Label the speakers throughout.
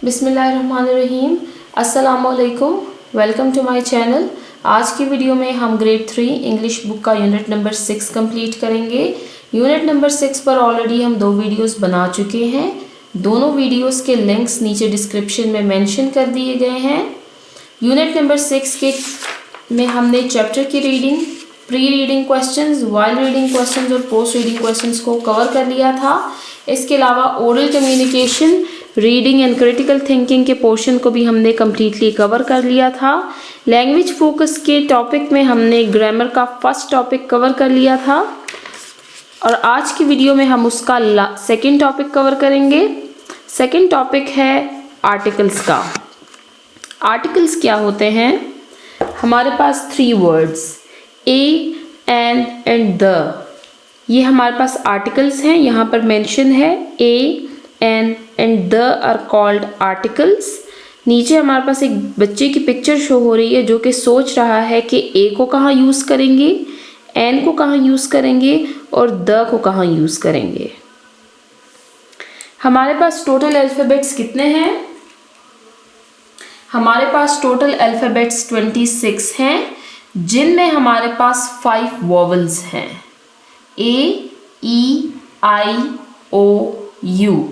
Speaker 1: बिस्मिल्लाहिर्रहमानिर्रहीम। अस्सलामुअलैकुम, welcome to my channel. आज की वीडियो में हम ग्रेड 3 इंग्लिश बुक का यूनिट नंबर 6 कंप्लीट करेंगे। यूनिट नंबर 6 पर ऑलरेडी हम 2 वीडियोस बना चुके हैं। दोनों वीडियोस के लिंक्स नीचे डिस्क्रिप्शन में मेंशन कर दिए गए हैं। यूनिट नंबर 6 के में हमने चैप्टर की reading, pre reading questions, while reading questions और पोस्ट रीडिंग क्वेश्चंस को कवर कर लिया था। इसके अलावा oral communication, reading and critical thinking के पोर्शन को भी हमने कम्प्लीटली कवर कर लिया था। लैंग्वेज फोकस के टॉपिक में हमने ग्रामर का फर्स्ट टॉपिक कवर कर लिया था और आज की वीडियो में हम उसका सेकंड टॉपिक कवर करेंगे। सेकंड टॉपिक है आर्टिकल्स का। आर्टिकल्स क्या होते हैं? हमारे पास 3 वर्ड्स ए, एंड द, ये हमारे पास आर्टिकल्स हैं। यहाँ पर मेंशन है a, and the are called articles. नीचे हमारे पास एक बच्चे की पिक्चर शो हो रही है जो कि सोच रहा है कि ए को कहाँ यूज़ करेंगे, एन को कहाँ यूज़ करेंगे और द को कहाँ यूज़ करेंगे। हमारे पास टोटल अल्फ़ाबेट्स कितने हैं? हमारे पास टोटल अल्फ़ाबेट्स 26 हैं, जिनमें हमारे पास 5 वॉवल्स हैं, ए, ई, आई, ओ, यू।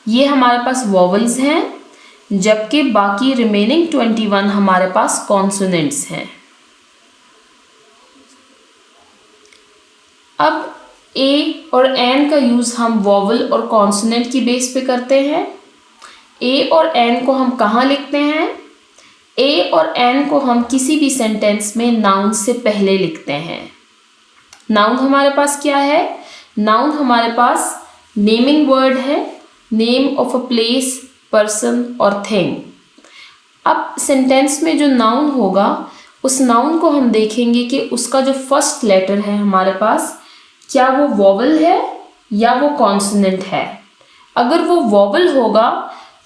Speaker 1: ये हमारे पास वॉवल्स हैं, जबकि बाकी रिमेनिंग 21 हमारे पास कॉन्सोनेंट्स हैं। अब ए और एन का यूज़ हम वॉवल और कॉन्सोनेंट की बेस पे करते हैं। ए और एन को हम कहाँ लिखते हैं? ए और एन को हम किसी भी सेंटेंस में नाउन से पहले लिखते हैं। नाउन हमारे पास क्या है? नाउन हमारे पास नेमिंग वर्ड है, name of a place, person और थिंग। अब सेंटेंस में जो नाउन होगा, उस नाउन को हम देखेंगे कि उसका जो फर्स्ट लेटर है हमारे पास, क्या वो वॉवल है या वो कॉन्सोनेंट है। अगर वो वॉवल होगा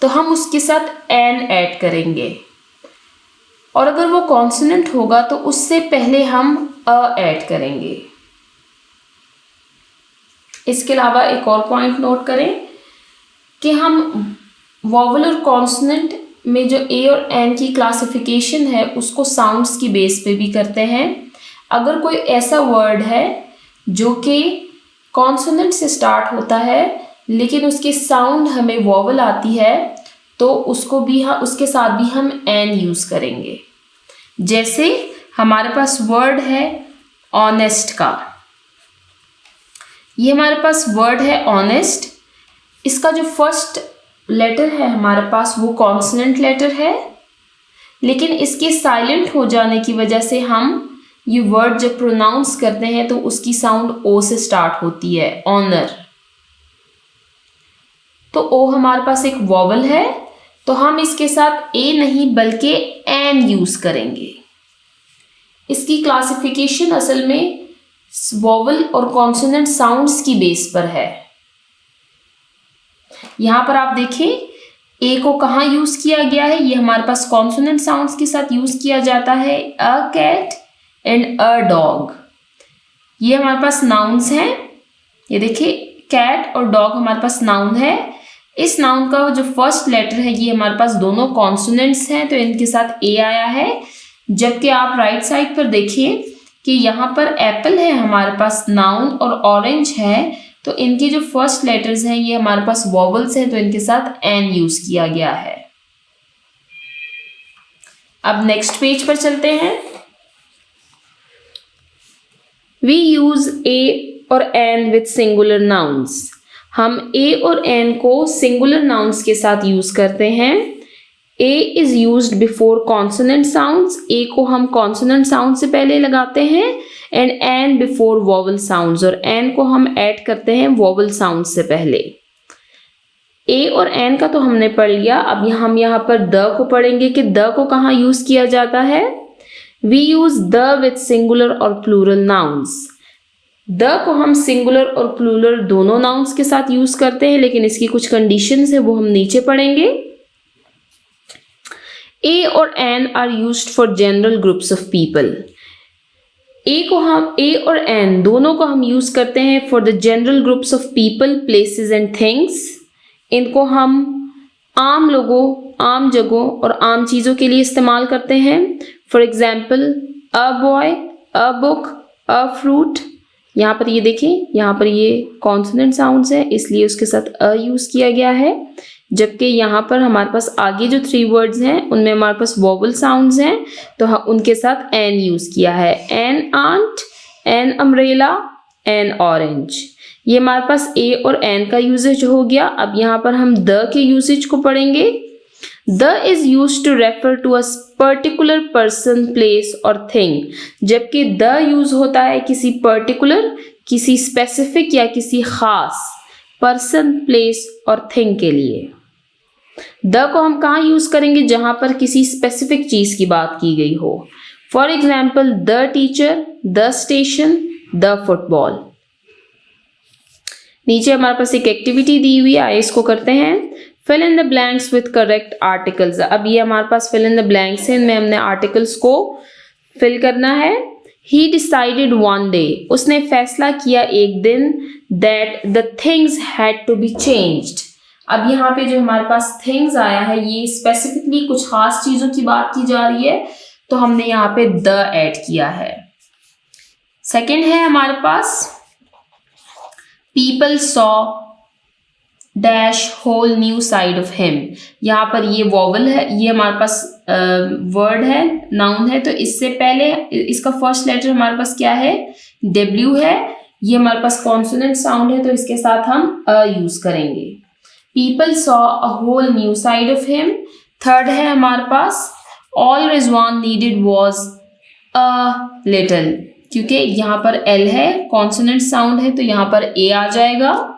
Speaker 1: तो हम उसके साथ एन ऐड करेंगे, और अगर वो कॉन्सोनेंट होगा तो उससे पहले हम अ ऐड करेंगे। इसके अलावा एक और पॉइंट नोट करें कि हम वॉवल और कॉन्सोनेंट में जो ए और एन की क्लासिफिकेशन है उसको साउंड्स की बेस पे भी करते हैं। अगर कोई ऐसा वर्ड है जो कि कॉन्सोनेंट से स्टार्ट होता है लेकिन उसके साउंड हमें वॉवल आती है, तो उसको भी उसके साथ भी हम एन यूज़ करेंगे। जैसे हमारे पास वर्ड है ऑनेस्ट का, ये हमारे पास वर्ड है ऑनेस्ट। इसका जो फर्स्ट लेटर है हमारे पास वो कॉन्सोनेंट लेटर है, लेकिन इसके साइलेंट हो जाने की वजह से हम ये वर्ड जब प्रोनाउंस करते हैं तो उसकी साउंड ओ से स्टार्ट होती है, ऑनर। तो ओ हमारे पास एक वॉवल है, तो हम इसके साथ ए नहीं बल्कि एन यूज़ करेंगे। इसकी क्लासिफिकेशन असल में वॉवल और कॉन्सोनेंट साउंड्स की बेस पर है। यहाँ पर आप देखें ए को कहाँ यूज़ किया गया है, ये हमारे पास कॉन्सोनेंट साउंड्स के साथ यूज़ किया जाता है, a cat and a dog. ये हमारे पास नाउन्स हैं। ये देखिए कैट और डॉग हमारे पास नाउन है। इस नाउन का जो फर्स्ट लेटर है ये हमारे पास दोनों कॉन्सोनेंट्स हैं, तो इनके साथ ए आया है। जबकि आप राइट साइड पर देखिए कि यहाँ पर एप्पल है हमारे पास नाउन और ऑरेंज है, तो इनके जो फर्स्ट लेटर्स हैं ये हमारे पास वॉवल्स हैं, तो इनके साथ एन यूज़ किया गया है। अब नेक्स्ट पेज पर चलते हैं। वी यूज ए और एन विथ सिंगुलर नाउन्स। हम ए और एन को सिंगुलर नाउन्स के साथ यूज करते हैं। A is used before consonant sounds, a को हम कॉन्सोनेंट साउंड से पहले लगाते हैं, and an before vowel sounds, और एन को हम ऐड करते हैं वॉवल साउंड से पहले। ए और एन का तो हमने पढ़ लिया। अब हम यहाँ पर द को पढ़ेंगे कि द को कहाँ यूज किया जाता है। We use the with singular और प्लूरल नाउन्स। द को हम सिंगुलर और प्लूरल दोनों नाउन्स के साथ यूज करते हैं, लेकिन इसकी कुछ कंडीशंस है वो हम नीचे पढ़ेंगे। ए और an are used for general groups of people. A और एन दोनों को हम यूज करते हैं for the general groups of people, places and things. इनको हम आम लोगों, आम जगहों और आम चीज़ों के लिए इस्तेमाल करते हैं। For example a boy, a book, a fruit. यहाँ पर ये देखें, यहाँ पर ये कॉन्सोनेंट साउंड्स है इसलिए उसके साथ अ यूज़ किया गया है, जबकि यहाँ पर हमारे पास आगे जो 3 वर्ड्स हैं उनमें हमारे पास वोवल साउंड्स हैं तो उनके साथ एन यूज़ किया है। An aunt, an umbrella, an orange. ये हमारे पास ए और एन का यूजेज हो गया। अब यहाँ पर हम द के यूसेज को पढ़ेंगे। The is use to refer to a particular person, place और थिंग, जबकि द यूज होता है किसी पर्टिकुलर, किसी स्पेसिफिक या किसी खास पर्सन, प्लेस और थिंग के लिए। द को हम कहाँ यूज करेंगे? जहां पर किसी स्पेसिफिक चीज की बात की गई हो। For example the teacher, the station, the football. नीचे हमारे पास एक एक्टिविटी दी हुई है, आइए इसको करते हैं। Fill in the blanks with correct articles. अब ये हमारे पास फिल इन द ब्लैंक्स है, इनमें हमने आर्टिकल्स को फिल करना है। ही डिसाइडेड वन डे, उसने फैसला किया एक दिन, that the things had to be changed. अब यहाँ पे जो हमारे पास थिंग्स आया है ये स्पेसिफिकली कुछ खास चीजों की बात की जा रही है तो हमने यहाँ पे द ऐड किया है। सेकेंड है हमारे पास people saw dash whole new side of him. यहाँ पर ये वॉवल है, ये हमारे पास वर्ड है, नाउन है, तो इससे पहले इसका फर्स्ट लेटर हमारे पास क्या है? W है। ये हमारे पास कॉन्सोनेंट साउंड है तो इसके साथ हम अ यूज करेंगे। People saw a whole new side of him. Third है हमारे पास all Rizwan needed was a little, क्योंकि यहाँ पर L है, कॉन्सोनेंट साउंड है तो यहाँ पर A आ जाएगा।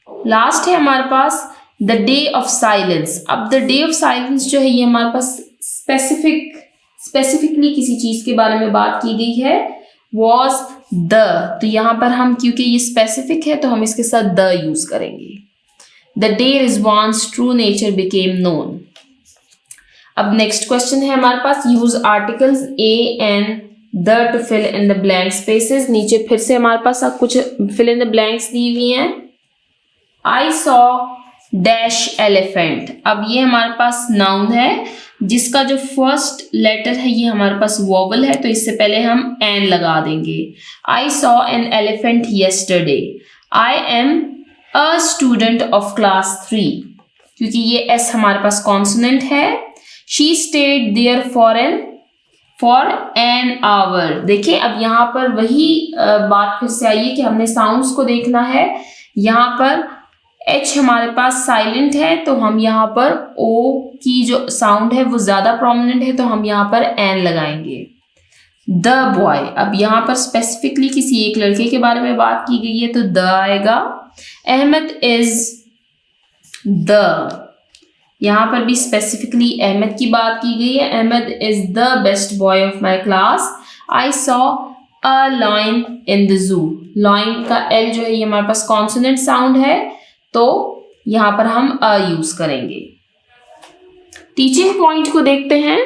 Speaker 1: लास्ट है हमारे पास द डे ऑफ साइलेंस। अब द डे ऑफ साइलेंस जो है ये हमारे पास स्पेसिफिकली किसी चीज के बारे में बात की गई है, वॉज द, तो यहाँ पर हम क्योंकि ये स्पेसिफिक है तो हम इसके साथ द यूज करेंगे। The day Rizwan's true nature became known. अब नेक्स्ट क्वेश्चन है हमारे पास use articles a and the to fill in the blank spaces. नीचे फिर से हमारे पास कुछ फिल इन द ब्लैंक्स दी हुई हैं। I saw dash elephant. अब ये हमारे पास नाउन है जिसका जो फर्स्ट लेटर है ये हमारे पास वोवल है तो इससे पहले हम एन लगा देंगे। I saw an elephant yesterday. I am a student of class 3, क्योंकि ये एस हमारे पास कॉन्सोनेंट है। She stayed there for an hour। देखिए अब यहाँ पर वही बात फिर से आई है कि हमने साउंड्स को देखना है। यहाँ पर H हमारे पास साइलेंट है तो हम यहाँ पर O की जो साउंड है वो ज्यादा प्रोमिनेंट है तो हम यहाँ पर एन लगाएंगे। द बॉय, अब यहाँ पर स्पेसिफिकली किसी एक लड़के के बारे में बात की गई है तो द आएगा। अहमद इज द, यहाँ पर भी स्पेसिफिकली अहमद की बात की गई है। Ahmed is the best boy of my class. I saw a lion in the zoo. Lion का L जो है ये हमारे पास कॉन्सोनेंट साउंड है तो यहाँ पर हम अ यूज करेंगे। टीचिंग पॉइंट को देखते हैं।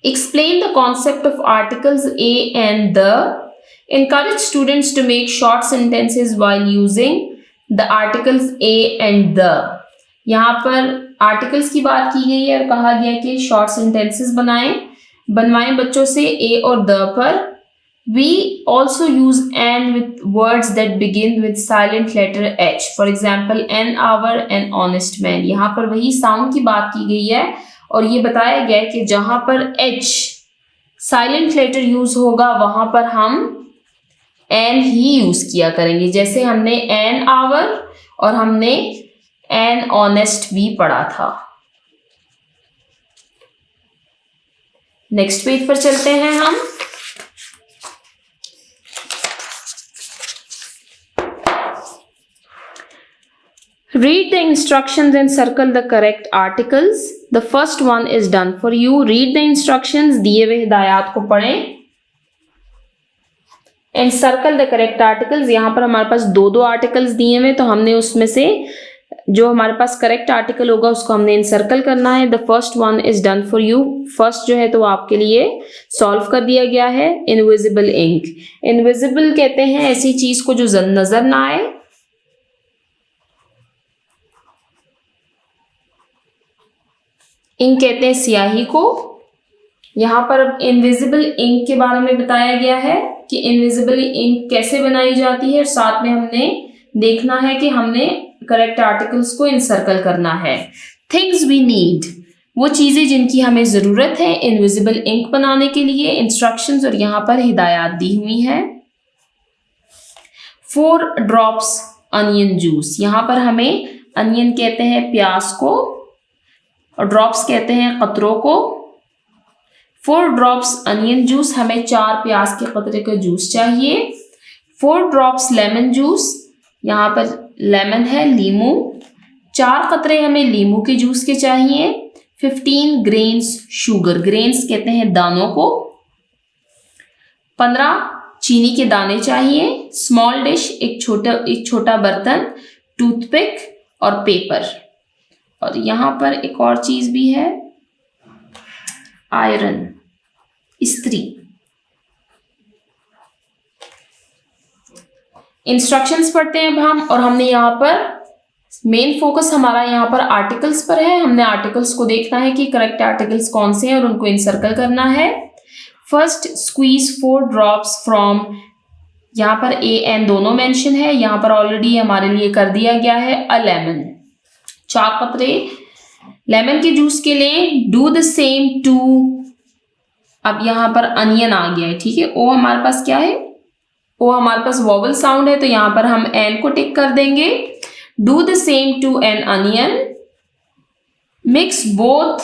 Speaker 1: Explain the concept of articles a and the. Encourage students to make short sentences while using the articles a and the. यहाँ पर आर्टिकल्स की बात की गई है और कहा गया कि शॉर्ट सेंटेंसेस बनवाएं बच्चों से ए और द पर। We also use an with words that begin with silent letter H. For example, an hour, an honest man. यहाँ पर वही साउंड की बात की गई है और ये बताया गया है कि जहाँ पर H साइलेंट लेटर यूज होगा वहां पर हम an ही यूज किया करेंगे। जैसे हमने an hour और हमने an honest भी पढ़ा था। नेक्स्ट पेज पर चलते हैं हम। Read the instructions and circle the correct articles. The first one is done for you. Read the instructions, दिए हुए हिदायत को पढ़ें and circle the correct articles. यहाँ पर हमारे पास दो आर्टिकल्स दिए हुए तो हमने उसमें से जो हमारे पास करेक्ट आर्टिकल होगा उसको हमने इनसर्कल करना है। The first one is done for you. First जो है तो आपके लिए सॉल्व कर दिया गया है। Invisible ink. इनविजिबल कहते हैं ऐसी चीज को जो नजर ना आए। इंक कहते हैं स्याही को। यहाँ पर अब इनविजिबल इंक के बारे में बताया गया है कि इनविजिबल इंक कैसे बनाई जाती है, और साथ में हमने देखना है कि हमने करेक्ट आर्टिकल्स को इनसर्कल करना है। थिंग्स वी नीड, वो चीज़ें जिनकी हमें ज़रूरत है इनविजिबल इंक बनाने के लिए। इंस्ट्रक्शंस और यहाँ पर हिदायत दी हुई है। 4 ड्रॉप्स अनियन जूस, यहाँ पर हमें अनियन कहते हैं प्याज को और ड्रॉप्स कहते हैं कतरों को। 4 ड्रॉप्स अनियन जूस, हमें 4 प्याज के कतरे का जूस चाहिए। 4 ड्रॉप्स लेमन जूस, यहाँ पर लेमन है लीमू, 4 कतरे हमें लीमू के जूस के चाहिए। 15 ग्रेन्स शुगर, ग्रेन्स कहते हैं दानों को। 15 चीनी के दाने चाहिए। स्मॉल डिश, एक छोटा बर्तन, टूथपिक और पेपर। और यहाँ पर एक और चीज भी है, आयरन, इस्त्री। इंस्ट्रक्शंस पढ़ते हैं अब हम, और हमने यहाँ पर मेन फोकस हमारा यहाँ पर आर्टिकल्स पर है। हमने आर्टिकल्स को देखना है कि करेक्ट आर्टिकल्स कौन से हैं और उनको इनसर्कल करना है। फर्स्ट, स्क्वीज 4 ड्रॉप्स फ्रॉम, यहाँ पर ए एन दोनों मेंशन है, यहाँ पर ऑलरेडी हमारे लिए कर दिया गया है अ लेमन, 4 कतरे लेमन के जूस के लिए। डू द सेम टू, अब यहाँ पर अनियन आ गया है, ठीक है। ओ हमारे पास क्या है, ओ हमारे पास वॉवल साउंड है, तो यहाँ पर हम एन को टिक कर देंगे। Do the same to an onion, mix both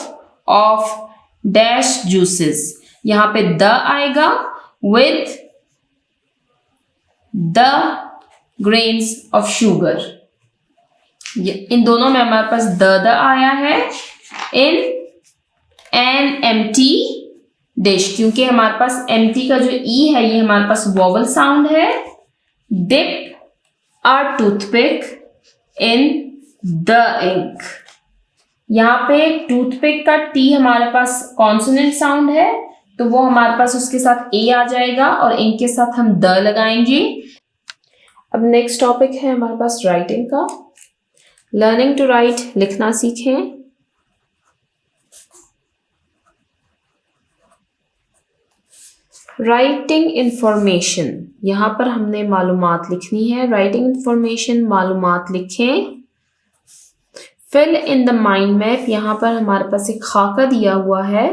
Speaker 1: of dash juices, यहाँ पे द आएगा with the grains of sugar. इन दोनों में हमारे पास द आया है। इन एन एम्प्टी डिश, क्योंकि हमारे पास एम्प्टी का जो ई है ये हमारे पास वॉवल साउंड है। Dip a toothpick in the ink, यहाँ पे टूथपिक का टी हमारे पास कॉन्सोनेंट साउंड है, तो वो हमारे पास उसके साथ ए आ जाएगा और इंक के साथ हम द लगाएंगे। अब नेक्स्ट टॉपिक है हमारे पास राइटिंग का। लर्निंग टू राइट, लिखना सीखें। राइटिंग इंफॉर्मेशन, यहाँ पर हमने मालूमात लिखनी है। राइटिंग इंफॉर्मेशन, मालूमात लिखें। Fill in the mind map, यहाँ पर हमारे पास एक खाका दिया हुआ है।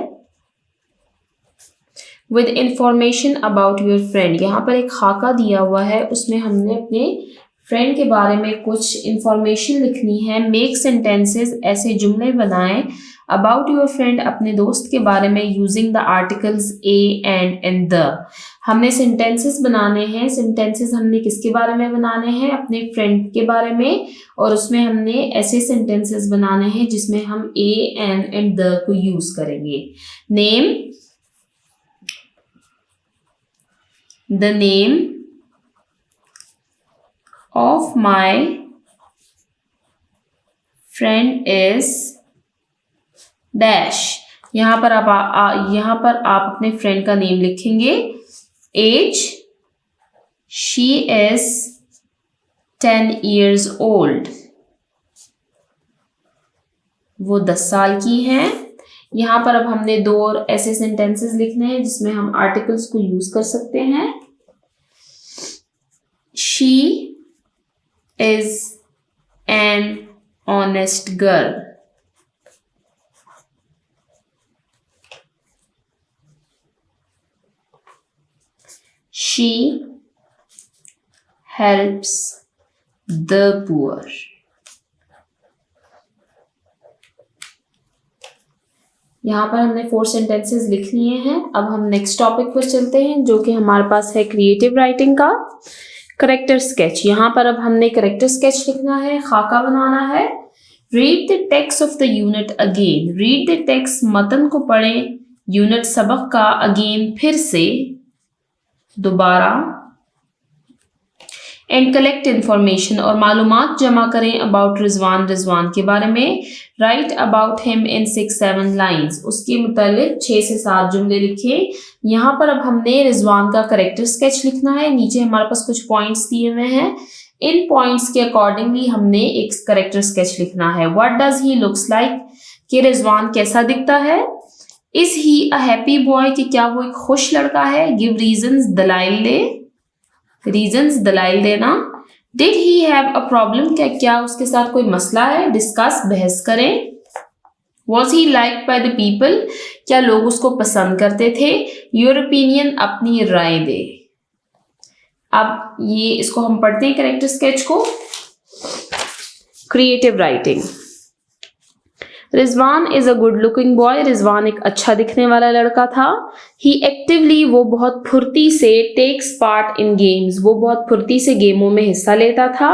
Speaker 1: With information about your friend, यहाँ पर एक खाका दिया हुआ है, उसमें हमने अपने फ्रेंड के बारे में कुछ इंफॉर्मेशन लिखनी है। मेक सेंटेंसेस, ऐसे जुमले बनाएं अबाउट योर फ्रेंड, अपने दोस्त के बारे में, using the articles a and the. हमने सेंटेंसेस बनाने हैं। सेंटेंसेस हमने किसके बारे में बनाने हैं, अपने फ्रेंड के बारे में, और उसमें हमने ऐसे सेंटेंसेस बनाने हैं जिसमें हम ए एंड द को यूज करेंगे। Name, the name of my friend is dash, यहाँ पर आप अपने फ्रेंड का नेम लिखेंगे। Age, she is 10 years old, वो 10 साल की हैं। यहाँ पर अब हमने 2 और ऐसे सेंटेंसेस लिखने हैं जिसमें हम आर्टिकल्स को यूज कर सकते हैं। She is an honest girl, she helps the poor. यहाँ पर हमने 4 सेंटेंसेस लिख लिए हैं। अब हम नेक्स्ट टॉपिक पर चलते हैं जो कि हमारे पास है क्रिएटिव राइटिंग का करेक्टर स्केच। यहाँ पर अब हमने करेक्टर स्केच लिखना है, खाका बनाना है। Read the text of the unit again, read the text, मतन को पढ़ें, यूनिट सबक का, अगेन फिर से, दोबारा। एंड कलेक्ट इंफॉर्मेशन, और मालूमात जमा करें अबाउट रिजवान, रिजवान के बारे में। Right about him in 6-7 lines, उसके मुतालिक 6 से 7 जुमले लिखे। यहाँ पर अब हमने रिजवान का करेक्टर स्केच लिखना है। नीचे हमारे पास कुछ पॉइंट्स दिए हुए हैं, इन पॉइंट्स के अकॉर्डिंगली हमने एक करेक्टर स्केच लिखना है। What does he looks like, कि रिजवान कैसा दिखता है। Is he a happy boy, कि क्या वो एक खुश लड़का है। गिव रीजंस, दलाइल दे, रीजंस दलाइल देना। Did he have a problem, क्या उसके साथ कोई मसला है। डिस्कस, बहस करें। Was he liked by the people, क्या लोग उसको पसंद करते थे। योर ओपिनियन, अपनी राय दे। अब ये इसको हम पढ़ते हैं कैरेक्टर स्केच को। Creative writing. Rizwan is a good looking boy, Rizwan एक अच्छा दिखने वाला लड़का था। ही एक्टिवली, वो बहुत फुर्ती से, टेक्स पार्ट इन गेम्स, वो बहुत फुर्ती से गेमों में हिस्सा लेता था।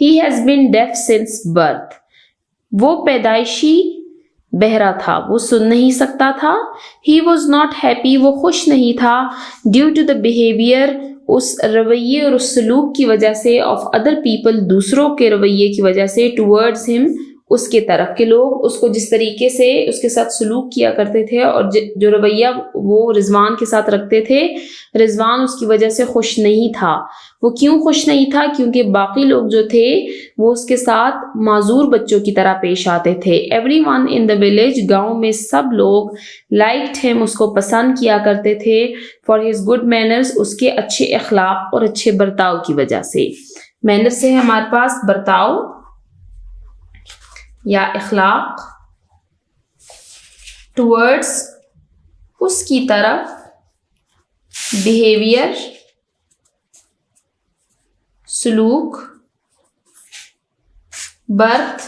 Speaker 1: He has been deaf since birth, वो पैदाइशी बहरा था, वो सुन नहीं सकता था। ही वॉज नॉट हैप्पी, वो खुश नहीं था। ड्यू टू द बिहेवियर, उस रवैये और उस सलूक की वजह से, ऑफ अदर पीपल, दूसरों के रवैये की वजह से, टुवर्ड्स हिम, उसके तरफ के लोग उसको जिस तरीके से उसके साथ सलूक किया करते थे और जो रवैया वो रिजवान के साथ रखते थे, रिजवान उसकी वजह से खुश नहीं था। वो क्यों खुश नहीं था? क्योंकि बाकी लोग जो थे वो उसके साथ माजूर बच्चों की तरह पेश आते थे। एवरीवन इन द विलेज, गांव में सब लोग, लाइक्ड हिम, उसको पसंद किया करते थे। फॉर हिज गुड मैनर्स, उसके अच्छे अखलाक और अच्छे बर्ताव की वजह से। मैनर से है हमारे पास बर्ताव या इखलाक। टुवर्ड्स, उसकी तरफ। बिहेवियर, सलूक। बर्थ,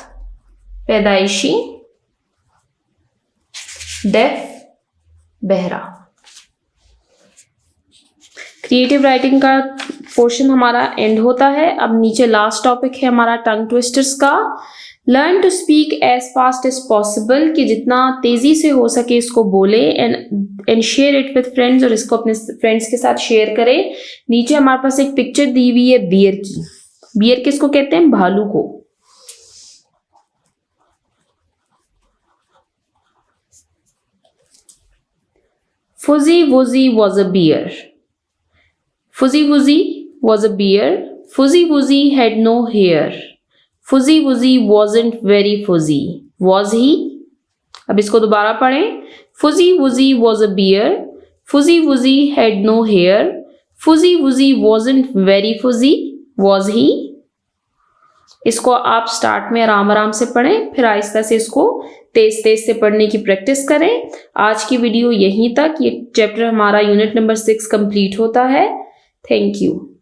Speaker 1: पैदाइशी। डेफ, बहरा। क्रिएटिव राइटिंग का पोर्शन हमारा एंड होता है। अब नीचे लास्ट टॉपिक है हमारा टंग ट्विस्टर्स का। Learn to speak as fast as possible, कि जितना तेजी से हो सके इसको बोले। And share it with friends, और इसको अपने फ्रेंड्स के साथ शेयर करें। नीचे हमारे पास एक पिक्चर दी हुई है बियर की। बियर किसको कहते हैं? भालू को। Fuzzy Wuzzy was a bear. Fuzzy Wuzzy was a bear. Fuzzy Wuzzy had no hair. Fuzzy Wuzzy wasn't very fuzzy. Was he? अब इसको दोबारा पढ़ें। Fuzzy Wuzzy was a bear. Fuzzy Wuzzy had no hair. Fuzzy Wuzzy wasn't very fuzzy. Was he? इसको आप start में आराम आराम से पढ़ें, फिर आहिस्ता से इसको तेज तेज से पढ़ने की प्रैक्टिस करें। आज की वीडियो यहीं तक। ये चैप्टर हमारा यूनिट नंबर 6 कंप्लीट होता है। Thank you.